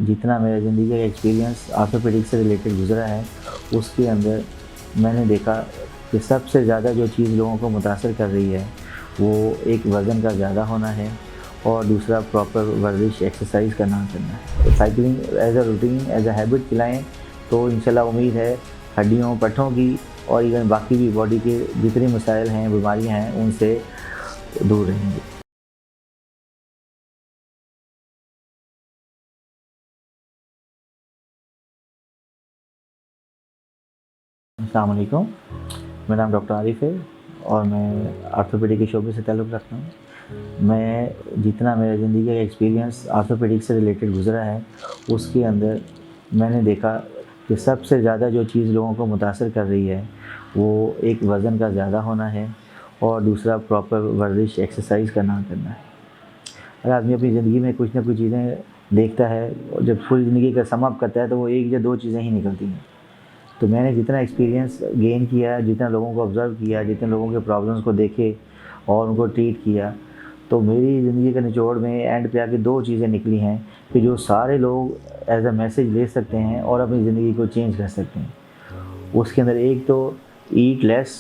जितना मेरा ज़िंदगी का एक्सपीरियंस आर्थोपेडिक से रिलेटेड गुज़रा है, उसके अंदर मैंने देखा कि सबसे ज़्यादा जो चीज़ लोगों को मुतासर कर रही है, वो एक वज़न का ज़्यादा होना है और दूसरा प्रॉपर वर्जिश एक्सरसाइज का ना करना है। Cycling as a routine, as a habit चलाएँ तो इंशाल्लाह उम्मीद है हड्डियों, पट्ठों की और इवन बाकी भी बॉडी के जितने मसाइल हैं, बीमारियाँ हैं, उनसे दूर रहेंगे। अस्सलाम वालेकुम, मेरा नाम डॉक्टर आरिफ है और मैं आर्थोपेडिक के शोबे से ताल्लुक़ रखता हूँ। मैं जितना मेरा ज़िंदगी का एक्सपीरियंस आर्थोपेडिक से रिलेटेड गुज़रा है, उसके अंदर मैंने देखा कि सबसे ज़्यादा जो चीज़ लोगों को मुतासर कर रही है, वो एक वज़न का ज़्यादा होना है और दूसरा प्रॉपर वर्जिश एक्सरसाइज का ना करना है। अगर आदमी अपनी ज़िंदगी में कुछ ना कुछ चीज़ें देखता है और जब पूरी ज़िंदगी का सम अप करता है, तो वो एक या दो चीज़ें ही निकलती हैं। तो मैंने जितना एक्सपीरियंस गेन किया, जितना लोगों को ऑब्ज़र्व किया, जितने लोगों के प्रॉब्लम्स को देखे और उनको ट्रीट किया, तो मेरी ज़िंदगी के निचोड़ में एंड पे आके दो चीज़ें निकली हैं कि जो सारे लोग एज़ अ मैसेज ले सकते हैं और अपनी ज़िंदगी को चेंज कर सकते हैं। उसके अंदर एक तो ईट लेस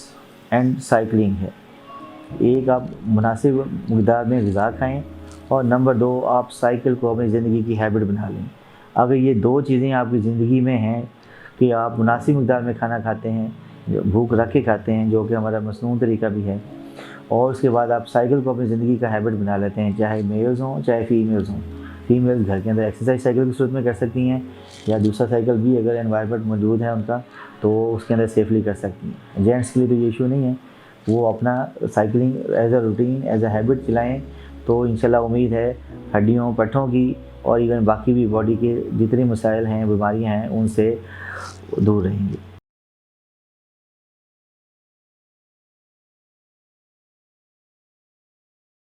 एंड साइकिलिंग है। एक आप मुनासिब मकदार में ग़िज़ा खाएँ और नंबर 2 आप साइकिल को अपनी ज़िंदगी की हैबिट बना लें। अगर ये दो चीज़ें आपकी ज़िंदगी में हैं कि आप मुनासिब मकदार में खाना खाते हैं, जो भूख रख के खाते हैं, जो कि हमारा मसनून तरीका भी है, और उसके बाद आप साइकिल को अपनी ज़िंदगी का हैबिट बना लेते हैं, चाहे मेल्स हों चाहे फीमेल्स हों। फीमेल्स घर के अंदर एक्सरसाइज साइकिल की सूरत में कर सकती हैं या दूसरा साइकिल भी अगर एनवायरनमेंट मौजूद है उनका, तो उसके अंदर सेफली कर सकती हैं। जेंट्स के लिए तो ये इशू नहीं है, वो अपना cycling as a routine, as a habit चलाएँ तो इंशाल्लाह उम्मीद है हड्डियों, पट्ठों की और इवन बाकी भी बॉडी के जितने मसाइल हैं, बीमारियाँ हैं, उनसे दूर रहेंगे।